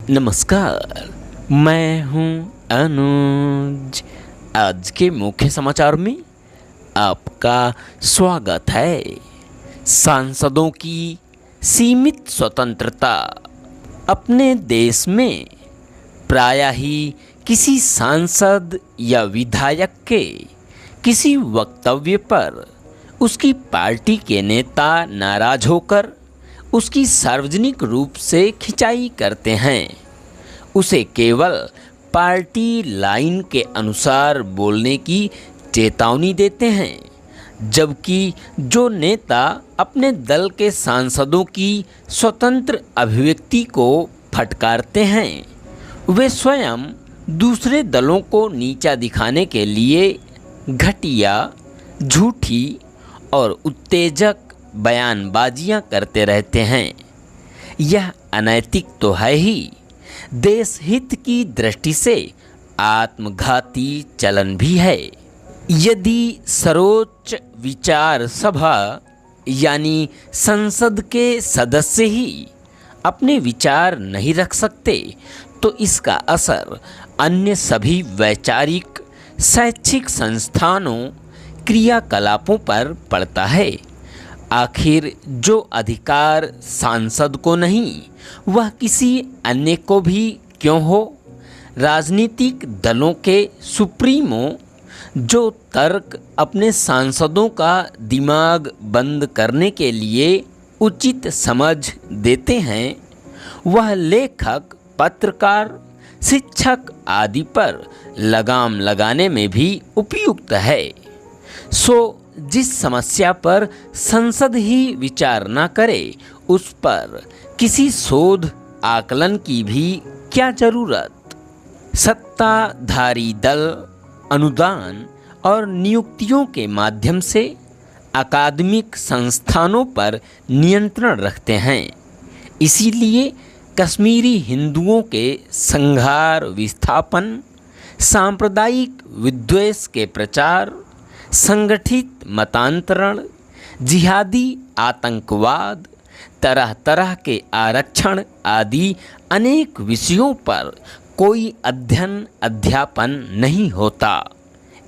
नमस्कार, मैं हूं अनुज। आज के मुख्य समाचार में आपका स्वागत है। सांसदों की सीमित स्वतंत्रता। अपने देश में प्रायः ही किसी सांसद या विधायक के किसी वक्तव्य पर उसकी पार्टी के नेता नाराज होकर उसकी सार्वजनिक रूप से खिंचाई करते हैं। उसे केवल पार्टी लाइन के अनुसार बोलने की चेतावनी देते हैं, जबकि जो नेता अपने दल के सांसदों की स्वतंत्र अभिव्यक्ति को फटकारते हैं, वे स्वयं दूसरे दलों को नीचा दिखाने के लिए घटिया, झूठी और उत्तेजक बयानबाजियां करते रहते हैं। यह अनैतिक तो है ही, देश हित की दृष्टि से आत्मघाती चलन भी है। यदि सर्वोच्च विचार सभा यानी संसद के सदस्य ही अपने विचार नहीं रख सकते, तो इसका असर अन्य सभी वैचारिक शैक्षिक संस्थानों क्रियाकलापों पर पड़ता है। आखिर जो अधिकार सांसद को नहीं, वह किसी अन्य को भी क्यों हो। राजनीतिक दलों के सुप्रीमो जो तर्क अपने सांसदों का दिमाग बंद करने के लिए उचित समझ देते हैं, वह लेखक, पत्रकार, शिक्षक आदि पर लगाम लगाने में भी उपयुक्त है। जिस समस्या पर संसद ही विचार न करे, उस पर किसी शोध आकलन की भी क्या जरूरत। सत्ताधारी दल अनुदान और नियुक्तियों के माध्यम से अकादमिक संस्थानों पर नियंत्रण रखते हैं। इसीलिए कश्मीरी हिंदुओं के संहार विस्थापन, सांप्रदायिक विद्वेष के प्रचार, संगठित मतांतरण, जिहादी आतंकवाद, तरह तरह के आरक्षण आदि अनेक विषयों पर कोई अध्ययन अध्यापन नहीं होता।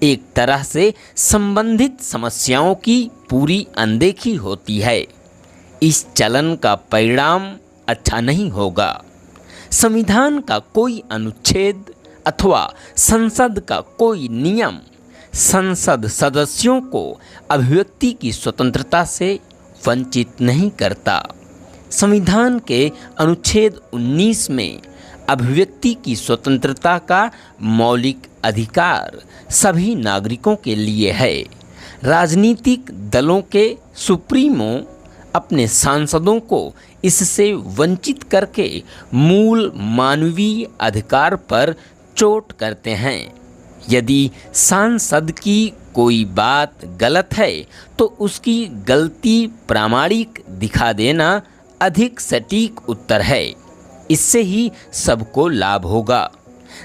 एक तरह से संबंधित समस्याओं की पूरी अनदेखी होती है। इस चलन का परिणाम अच्छा नहीं होगा। संविधान का कोई अनुच्छेद अथवा संसद का कोई नियम संसद सदस्यों को अभिव्यक्ति की स्वतंत्रता से वंचित नहीं करता। संविधान के अनुच्छेद 19 में अभिव्यक्ति की स्वतंत्रता का मौलिक अधिकार सभी नागरिकों के लिए है। राजनीतिक दलों के सुप्रीमो अपने सांसदों को इससे वंचित करके मूल मानवीय अधिकार पर चोट करते हैं। यदि सांसद की कोई बात गलत है, तो उसकी गलती प्रामाणिक दिखा देना अधिक सटीक उत्तर है। इससे ही सबको लाभ होगा,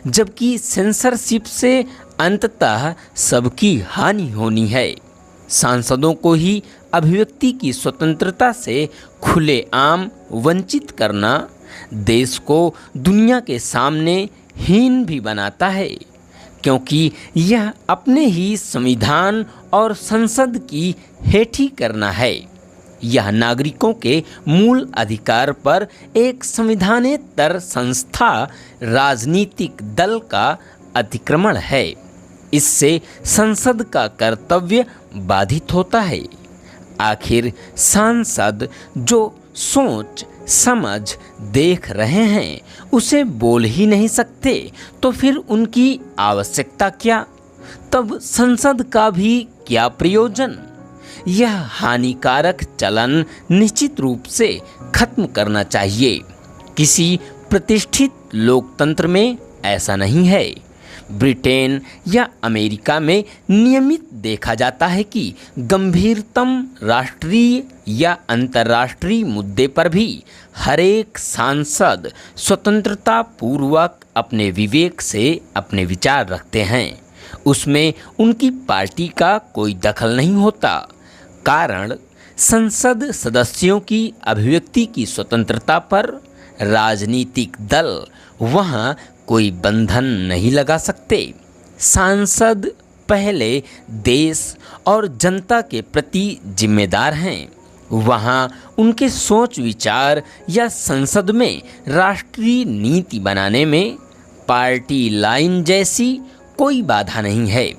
जबकि सेंसरशिप से अंततः सबकी हानि होनी है। सांसदों को ही अभिव्यक्ति की स्वतंत्रता से खुलेआम वंचित करना देश को दुनिया के सामने हीन भी बनाता है, क्योंकि यह अपने ही संविधान और संसद की हेठी करना है। यह नागरिकों के मूल अधिकार पर एक संविधानेतर संस्था राजनीतिक दल का अतिक्रमण है। इससे संसद का कर्तव्य बाधित होता है। आखिर सांसद जो सोच समझ देख रहे हैं, उसे बोल ही नहीं सकते, तो फिर उनकी आवश्यकता क्या। तब संसद का भी क्या प्रयोजन। यह हानिकारक चलन निश्चित रूप से खत्म करना चाहिए। किसी प्रतिष्ठित लोकतंत्र में ऐसा नहीं है। ब्रिटेन या अमेरिका में नियमित देखा जाता है कि गंभीरतम राष्ट्रीय या अंतर्राष्ट्रीय मुद्दे पर भी हरेक सांसद स्वतंत्रता पूर्वक अपने विवेक से अपने विचार रखते हैं। उसमें उनकी पार्टी का कोई दखल नहीं होता। कारण संसद सदस्यों की अभिव्यक्ति की स्वतंत्रता पर राजनीतिक दल वहाँ कोई बंधन नहीं लगा सकते। सांसद पहले देश और जनता के प्रति जिम्मेदार हैं। वहाँ उनके सोच विचार या संसद में राष्ट्रीय नीति बनाने में पार्टी लाइन जैसी कोई बाधा नहीं है।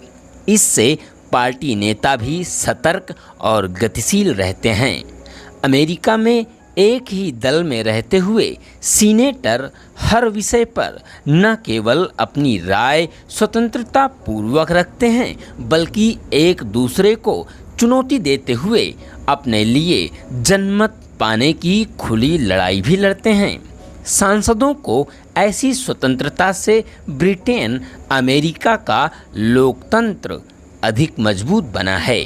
इससे पार्टी नेता भी सतर्क और गतिशील रहते हैं। अमेरिका में एक ही दल में रहते हुए सीनेटर हर विषय पर न केवल अपनी राय स्वतंत्रता पूर्वक रखते हैं, बल्कि एक दूसरे को चुनौती देते हुए अपने लिए जनमत पाने की खुली लड़ाई भी लड़ते हैं। सांसदों को ऐसी स्वतंत्रता से ब्रिटेन अमेरिका का लोकतंत्र अधिक मजबूत बना है।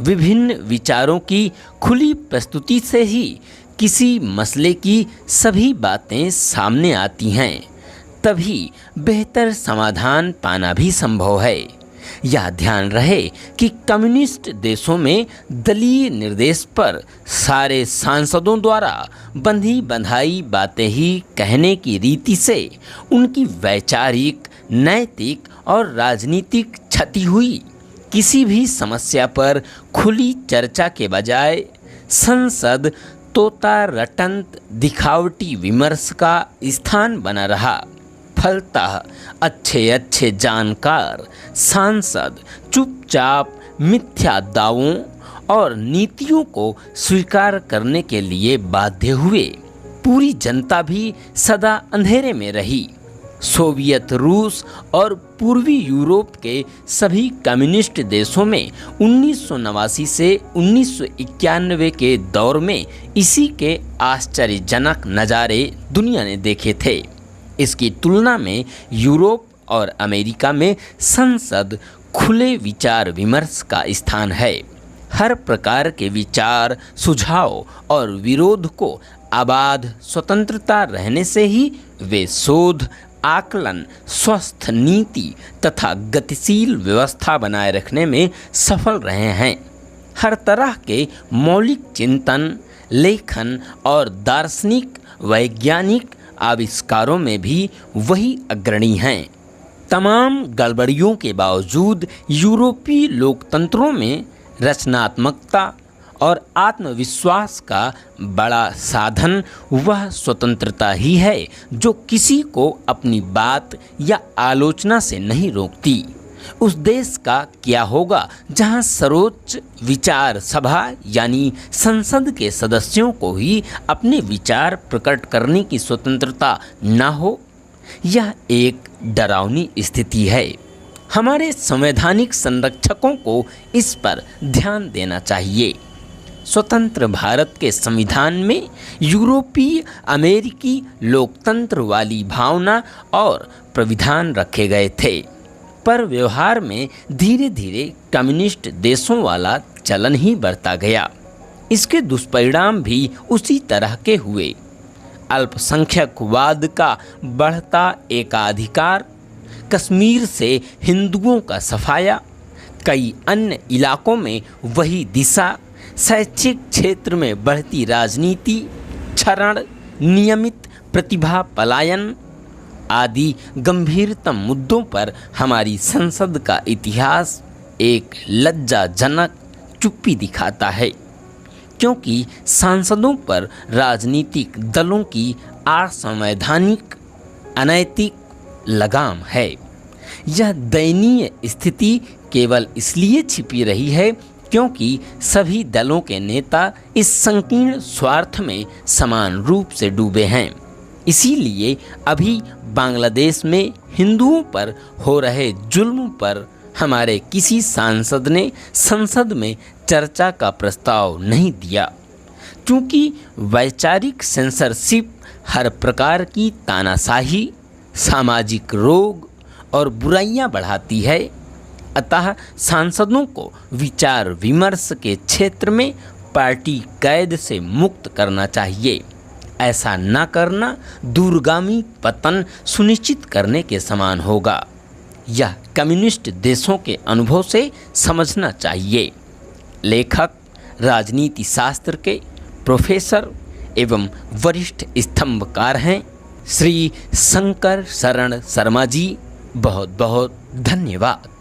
विभिन्न विचारों की खुली प्रस्तुति से ही किसी मसले की सभी बातें सामने आती हैं, तभी बेहतर समाधान पाना भी संभव है। यह ध्यान रहे कि कम्युनिस्ट देशों में दलीय निर्देश पर सारे सांसदों द्वारा बंधी बंधाई बातें ही कहने की रीति से उनकी वैचारिक, नैतिक और राजनीतिक क्षति हुई। किसी भी समस्या पर खुली चर्चा के बजाय संसद तोता रटंत दिखावटी विमर्श का स्थान बना रहा। फलतः अच्छे अच्छे जानकार सांसद चुपचाप मिथ्या दावों और नीतियों को स्वीकार करने के लिए बाध्य हुए। पूरी जनता भी सदा अंधेरे में रही। सोवियत रूस और पूर्वी यूरोप के सभी कम्युनिस्ट देशों में 1989 से 1991 के दौर में इसी के आश्चर्यजनक नज़ारे दुनिया ने देखे थे। इसकी तुलना में यूरोप और अमेरिका में संसद खुले विचार विमर्श का स्थान है। हर प्रकार के विचार, सुझाव और विरोध को आबाद स्वतंत्रता रहने से ही वे शोध, आकलन, स्वस्थ नीति तथा गतिशील व्यवस्था बनाए रखने में सफल रहे हैं। हर तरह के मौलिक चिंतन, लेखन और दार्शनिक वैज्ञानिक आविष्कारों में भी वही अग्रणी हैं। तमाम गड़बड़ियों के बावजूद यूरोपीय लोकतंत्रों में रचनात्मकता और आत्मविश्वास का बड़ा साधन वह स्वतंत्रता ही है जो किसी को अपनी बात या आलोचना से नहीं रोकती। उस देश का क्या होगा जहां सर्वोच्च विचार सभा यानी संसद के सदस्यों को ही अपने विचार प्रकट करने की स्वतंत्रता न हो? यह एक डरावनी स्थिति है। हमारे संवैधानिक संरक्षकों को इस पर ध्यान देना चाहिए। स्वतंत्र भारत के संविधान में यूरोपीय अमेरिकी लोकतंत्र वाली भावना और प्राविधान रखे गए थे, पर व्यवहार में धीरे धीरे कम्युनिस्ट देशों वाला चलन ही बढ़ता गया। इसके दुष्परिणाम भी उसी तरह के हुए। अल्पसंख्यकवाद का बढ़ता एकाधिकार, कश्मीर से हिंदुओं का सफाया, कई अन्य इलाकों में वही दिशा, शैक्षिक क्षेत्र में बढ़ती राजनीति, क्षरण, नियमित प्रतिभा पलायन आदि गंभीरतम मुद्दों पर हमारी संसद का इतिहास एक लज्जाजनक चुप्पी दिखाता है, क्योंकि सांसदों पर राजनीतिक दलों की असंवैधानिक, अनैतिक लगाम है। यह दयनीय स्थिति केवल इसलिए छिपी रही है क्योंकि सभी दलों के नेता इस संकीर्ण स्वार्थ में समान रूप से डूबे हैं। इसीलिए अभी बांग्लादेश में हिंदुओं पर हो रहे जुल्म पर हमारे किसी सांसद ने संसद में चर्चा का प्रस्ताव नहीं दिया, क्योंकि वैचारिक सेंसरशिप हर प्रकार की तानाशाही, सामाजिक रोग और बुराइयां बढ़ाती है। अतः सांसदों को विचार विमर्श के क्षेत्र में पार्टी कैद से मुक्त करना चाहिए। ऐसा न करना दूरगामी पतन सुनिश्चित करने के समान होगा। यह कम्युनिस्ट देशों के अनुभव से समझना चाहिए। लेखक, राजनीति शास्त्र के प्रोफेसर एवं वरिष्ठ स्तंभकार हैं श्री शंकर शरण शर्मा जी। बहुत बहुत धन्यवाद।